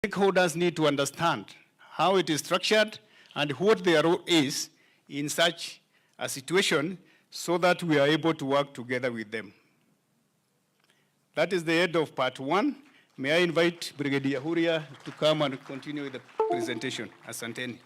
Stakeholders need to understand how it is structured and what their role is in such a situation so that we are able to work together with them. That is the end of part one. May I invite Brigadier Huria to come and continue with the presentation. Asanteni.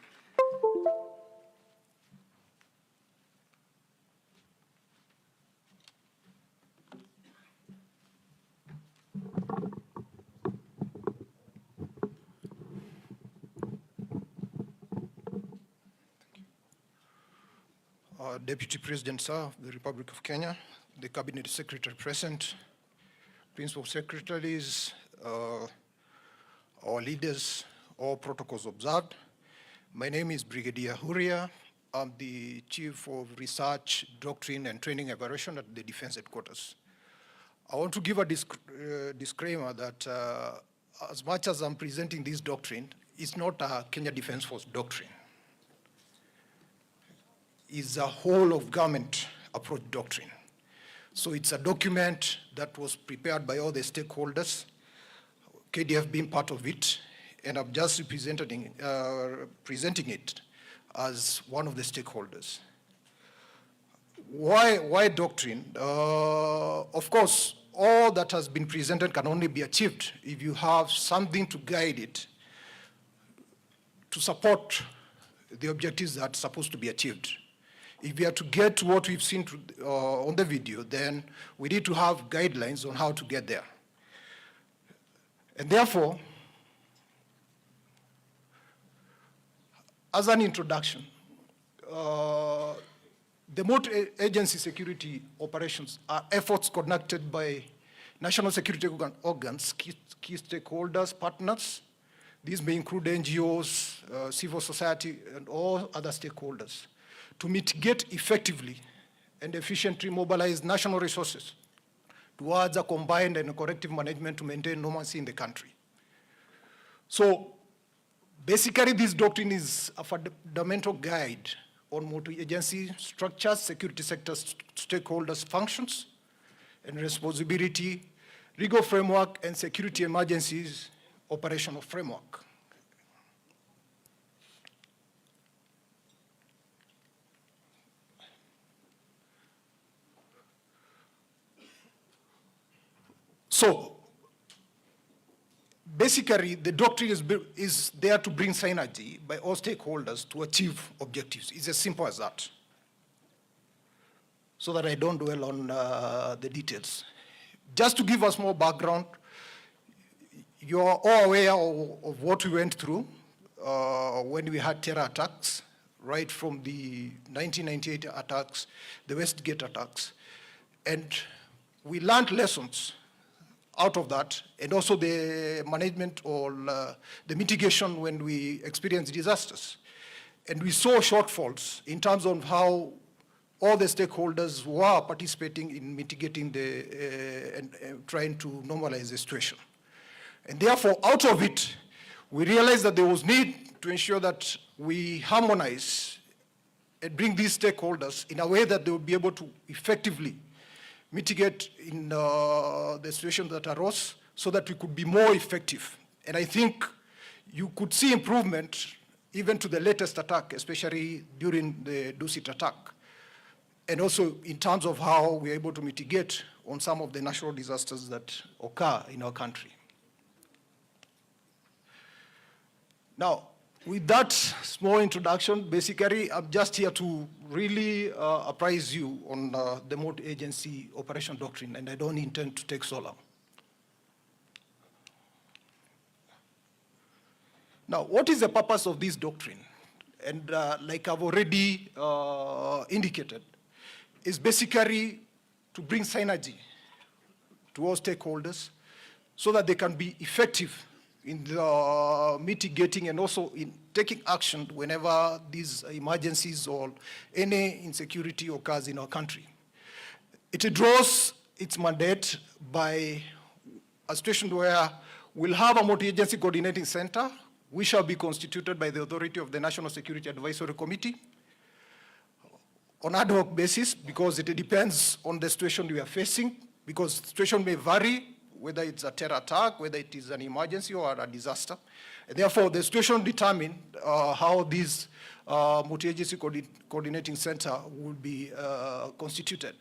Deputy President, sir, of the Republic of Kenya, the Cabinet Secretary present, Principal Secretaries, our leaders, all protocols observed. My name is Brigadier Huria. I'm the Chief of Research, Doctrine, and Training Evaluation at the Defense Headquarters. I want to give a disclaimer that as much as I'm presenting this doctrine, it's not a Kenya Defense Force doctrine. Is a whole of government approach doctrine. So it's a document that was prepared by all the stakeholders, KDF being part of it, and I'm just presenting it as one of the stakeholders. Why doctrine? Of course, all that has been presented can only be achieved if you have something to guide it, to support the objectives that are supposed to be achieved. If we are to get to what we've seen on the video, then we need to have guidelines on how to get there. And therefore, as an introduction, the multi-agency security operations are efforts conducted by national security organs, key stakeholders, partners. These may include NGOs, civil society, and all other stakeholders, to mitigate effectively and efficiently mobilize national resources towards a combined and corrective management to maintain normalcy in the country. So basically this doctrine is a fundamental guide on multi-agency structures, security sector stakeholders' functions and responsibility, legal framework, and security emergencies operational framework. So, basically, the doctrine is there to bring synergy by all stakeholders to achieve objectives. It's as simple as that. So that I don't dwell on the details. Just to give us more background, you're all aware of what we went through when we had terror attacks, right from the 1998 attacks, the Westgate attacks. And we learned lessons out of that, and also the management or the mitigation when we experienced disasters. And we saw shortfalls in terms of how all the stakeholders were participating in mitigating and trying to normalize the situation. And therefore, out of it, we realized that there was need to ensure that we harmonize and bring these stakeholders in a way that they will be able to effectively mitigate in the situations that arose so that we could be more effective. And I think you could see improvement even to the latest attack, especially during the Dusit attack. And also in terms of how we're able to mitigate on some of the natural disasters that occur in our country. Now, with that small introduction, basically, I'm just here to really apprise you on the multi-agency operation doctrine, and I don't intend to take so long. Now, what is the purpose of this doctrine? And like I've already indicated, is basically to bring synergy to all stakeholders so that they can be effective in the mitigating and also in taking action whenever these emergencies or any insecurity occurs in our country. It draws its mandate by a situation where we'll have a multi-agency coordinating center, which shall be constituted by the authority of the National Security Advisory Committee on ad hoc basis, because it depends on the situation we are facing, because the situation may vary whether it's a terror attack, whether it is an emergency or a disaster. And therefore, the situation determined how this multi-agency coordinating center will be constituted.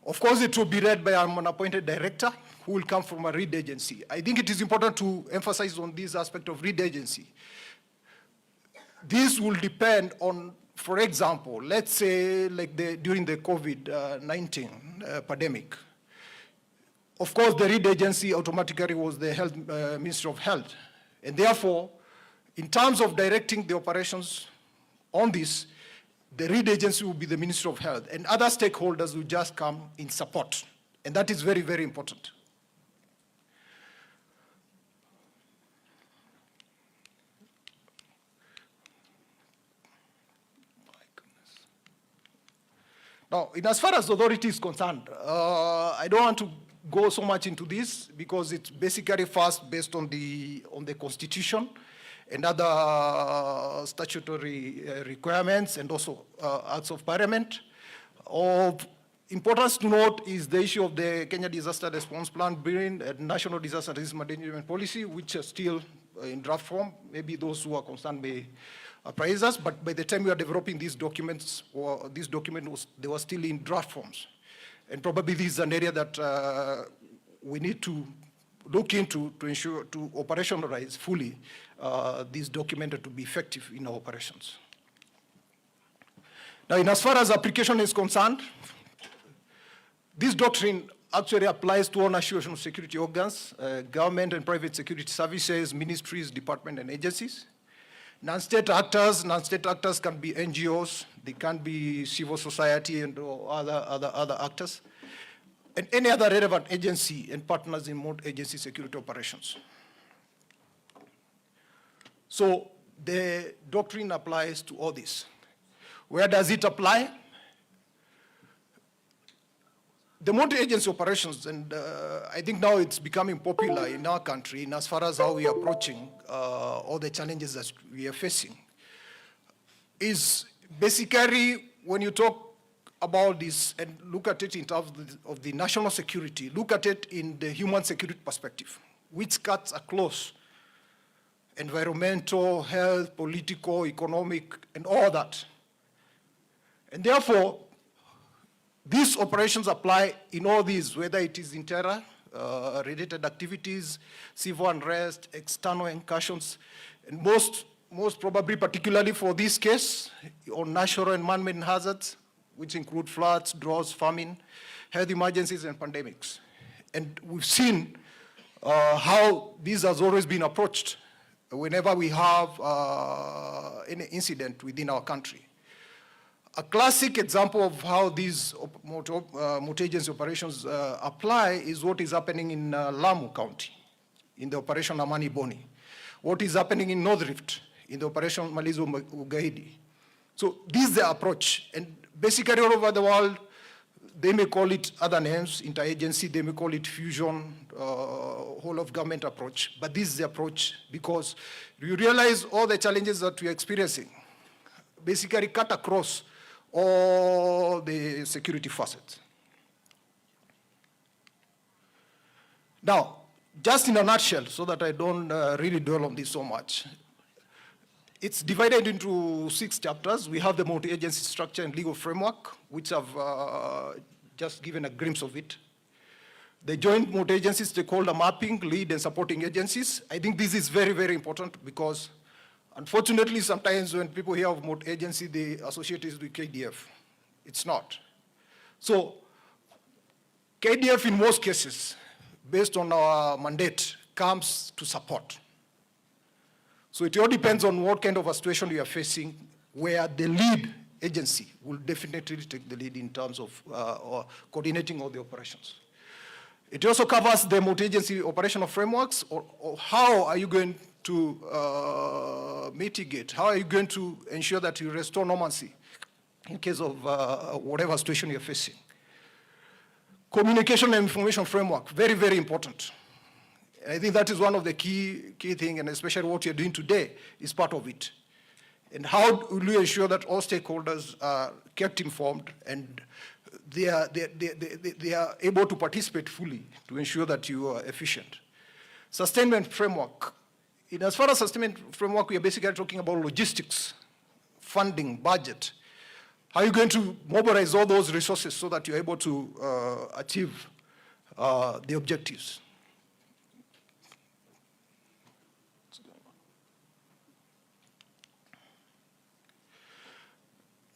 Of course, it will be led by an appointed director who will come from a lead agency. I think it is important to emphasize on this aspect of lead agency. This will depend on, for example, let's say like during the COVID-19 pandemic. Of course, the lead agency automatically was the Ministry of Health. And therefore, in terms of directing the operations on this, the lead agency will be the Ministry of Health, and other stakeholders will just come in support. And that is very, very important. Now, in as far as authority is concerned, I don't want to go so much into this because it's basically first based on the Constitution and other statutory requirements and also acts of parliament. Of importance to note is the issue of the Kenya Disaster Response Plan Bill and National Disaster Risk Management Policy, which are still in draft form. Maybe those who are concerned may appraise us, but by the time we are developing these documents, or this document they were still in draft forms. And probably this is an area that we need to look into to ensure to operationalize fully this document to be effective in our operations. Now, in as far as application is concerned, this doctrine actually applies to all national security organs, government and private security services, ministries, departments, and agencies. Non-state actors can be NGOs, they can be civil society and other actors, and any other relevant agency and partners in multi-agency security operations. So the doctrine applies to all this. Where does it apply? The multi-agency operations, and I think now it's becoming popular in our country in as far as how we are approaching all the challenges that we are facing, is basically when you talk about this and look at it in terms of the national security, look at it in the human security perspective, which cuts across environmental, health, political, economic, and all that. And therefore, these operations apply in all these, whether it is in terror, related activities, civil unrest, external incursions, and most probably, particularly for this case, on natural and man-made hazards, which include floods, droughts, famine, health emergencies, and pandemics. And we've seen how this has always been approached whenever we have any incident within our country. A classic example of how these multi-agency operations apply is what is happening in Lamu County, in the Operation Amani Boni. What is happening in North Rift, in the Operation Malizo Ugaidi. So this is the approach. And basically all over the world, they may call it other names, interagency, they may call it fusion, whole of government approach. But this is the approach because you realize all the challenges that we are experiencing basically cut across all the security facets. Now, just in a nutshell, so that I don't really dwell on this so much, it's divided into 6 chapters. We have the multi-agency structure and legal framework, which I've just given a glimpse of it. The joint multi-agency stakeholder mapping, lead and supporting agencies. I think this is very, very important because unfortunately, sometimes when people hear of multi-agency, they associate it with KDF. It's not. So KDF in most cases, based on our mandate, comes to support. So it all depends on what kind of a situation we are facing, where the lead agency will definitely take the lead in terms of coordinating all the operations. It also covers the multi-agency operational frameworks, or how are you going to mitigate, how are you going to ensure that you restore normalcy in case of whatever situation you're facing. Communication and information framework, very, very important. I think that is one of the key things, and especially what you're doing today is part of it. And how will you ensure that all stakeholders are kept informed and they are able to participate fully to ensure that you are efficient. Sustainment framework. As far as sustainment framework, we are basically talking about logistics, funding, budget. How are you going to mobilize all those resources so that you're able to achieve the objectives?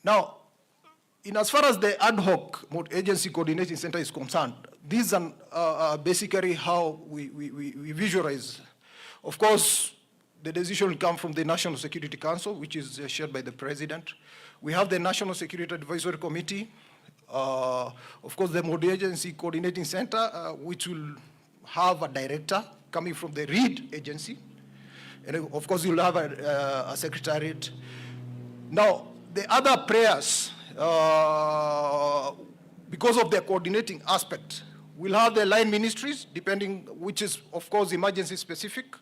Now, as far as the ad hoc multi-agency coordinating center is concerned, these are basically how we visualize. Of course, the decision will come from the National Security Council, which is shared by the President. We have the National Security Advisory Committee. Of course, the multi-agency coordinating center, which will have a director coming from the REID agency. And of course, you'll have a secretariat. Now, the other prayers, because of their coordinating aspect, we'll have the line ministries, depending, which is, of course, emergency specific.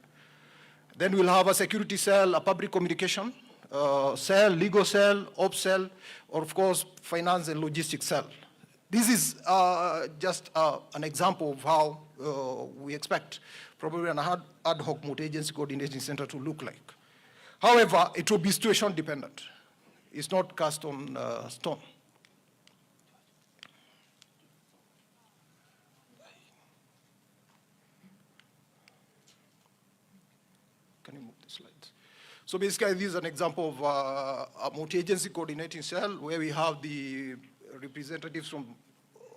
Then we'll have a security cell, a public communication cell, legal cell, ops cell, or of course, finance and logistics cell. This is just an example of how we expect probably an ad hoc multi-agency coordinating center to look like. However, it will be situation dependent. It's not cast on stone. Can you move the slides? So basically, this is an example of a multi-agency coordinating cell where we have the representatives from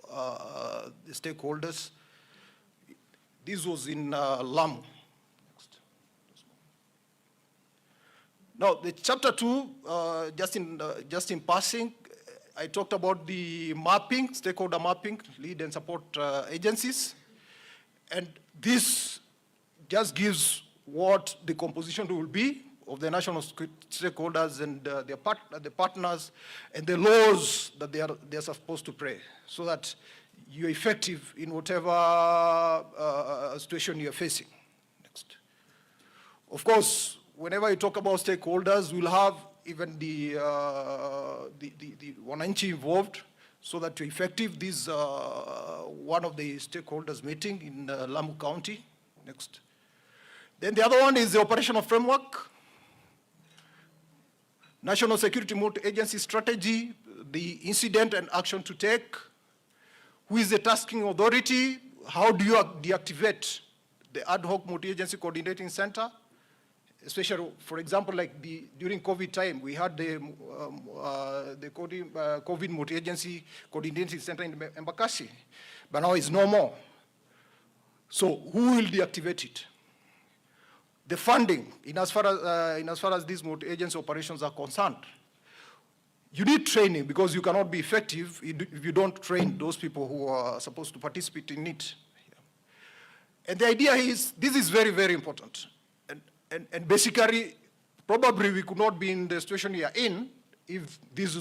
the stakeholders. This was in Lamu. Now, the chapter 2, just in passing, I talked about the mapping, stakeholder mapping, lead and support agencies. And this just gives what the composition will be of the national stakeholders and the partners and the laws that they are supposed to play so that you're effective in whatever situation you're facing. Next. Of course, whenever you talk about stakeholders, we'll have even the wananchi involved so that you're effective. This is one of the stakeholders meeting in Lamu County. Next. Then the other one is the operational framework, national security multi-agency strategy, the incident and action to take, who is the tasking authority, how do you deactivate the ad hoc multi-agency coordinating center, especially, for example, like during COVID time, we had the COVID multi-agency coordinating center in Embakasi, but now it's no more. So who will deactivate it? The funding, in as far as these multi-agency operations are concerned, you need training because you cannot be effective if you don't train those people who are supposed to participate in it. And the idea is, this is very, very important. And basically, probably we could not be in the situation we are in if this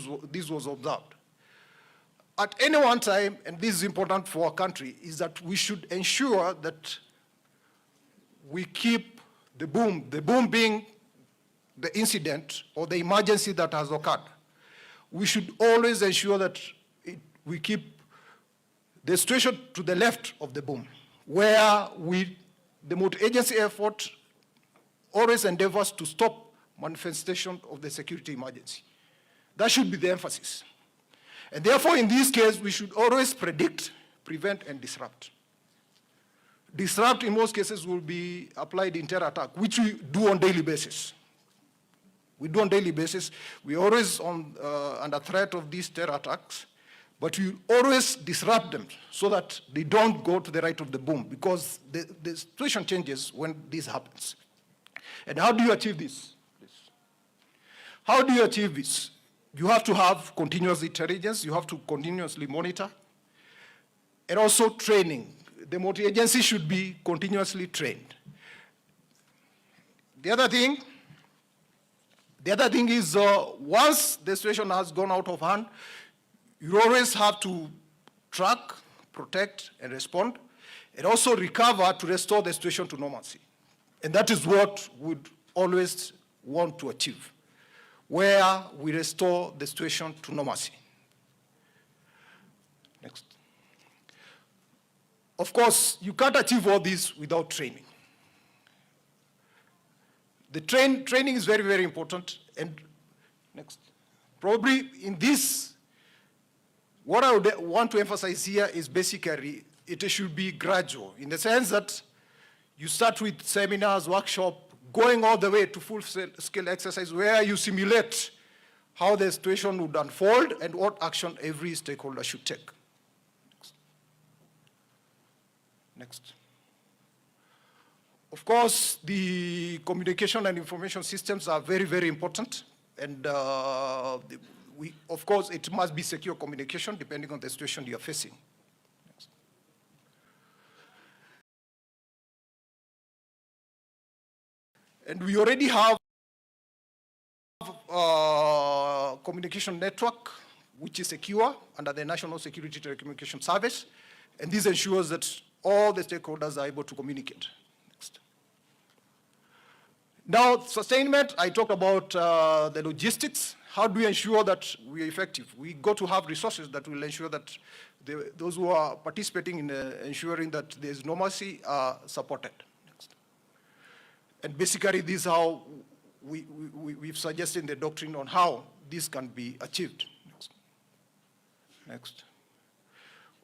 was observed. At any one time, and this is important for our country, is that we should ensure that we keep the boom being the incident or the emergency that has occurred. We should always ensure that we keep the situation to the left of the boom, where the multi-agency effort always endeavors to stop manifestation of the security emergency. That should be the emphasis. And therefore, in this case, we should always predict, prevent, and disrupt. Disrupt, in most cases, will be applied in terror attack, which we do on a daily basis. We do on a daily basis. We're always under threat of these terror attacks, but we always disrupt them so that they don't go to the right of the boom, because the situation changes when this happens. And how do you achieve this? How do you achieve this? You have to have continuous intelligence. You have to continuously monitor. And also training. The multi-agency should be continuously trained. The other thing is once the situation has gone out of hand, you always have to track, protect, and respond, and also recover to restore the situation to normalcy. And that is what we'd always want to achieve, where we restore the situation to normalcy. Next. Of course, you can't achieve all this without training. The training is very, very important. And next. Probably in this, what I would want to emphasize here is basically it should be gradual in the sense that you start with seminars, workshop, going all the way to full-scale exercise where you simulate how the situation would unfold and what action every stakeholder should take. Next. Of course, the communication and information systems are very, very important. And of course, it must be secure communication depending on the situation you're facing. Next. And we already have a communication network, which is secure under the National Security Telecommunication Service. And this ensures that all the stakeholders are able to communicate. Next. Now, sustainment, I talked about the logistics. How do we ensure that we are effective? We got to have resources that will ensure that those who are participating in ensuring that there's normalcy are supported. Next. And basically, this is how we've suggested in the doctrine on how this can be achieved. Next. Next.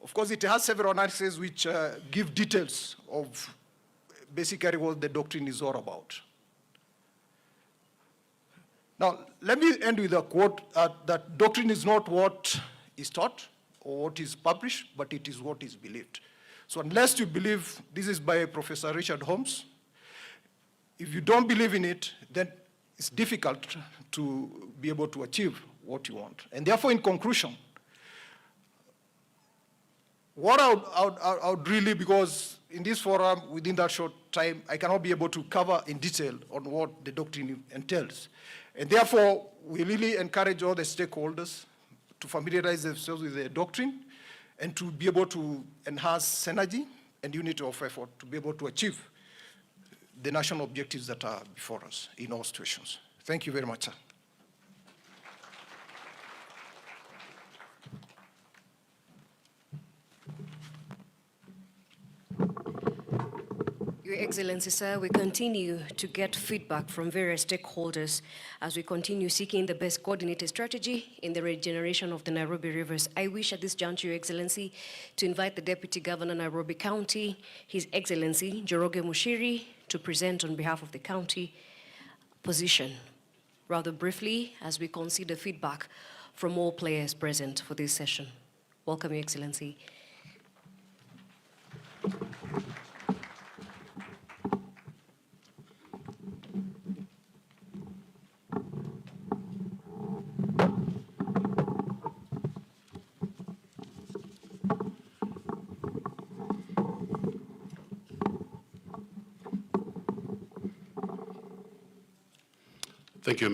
Of course, it has several analyses which give details of basically what the doctrine is all about. Now, let me end with a quote that doctrine is not what is taught or what is published, but it is what is believed. So unless you believe, this is by Professor Richard Holmes, if you don't believe in it, then it's difficult to be able to achieve what you want. And therefore, in conclusion, what I would really, because in this forum, within that short time, I cannot be able to cover in detail on what the doctrine entails. And therefore, we really encourage all the stakeholders to familiarize themselves with the doctrine and to be able to enhance synergy and unity of effort to be able to achieve the national objectives that are before us in all situations. Thank you very much, sir. Your Excellency, sir, we continue to get feedback from various stakeholders as we continue seeking the best coordinated strategy in the regeneration of the Nairobi rivers. I wish at this juncture, Your Excellency, to invite the Deputy Governor, Nairobi County, His Excellency Njoroge Mushiri, to present on behalf of the county position. Rather briefly, as we consider feedback from all players present for this session. Welcome, Your Excellency. Thank you,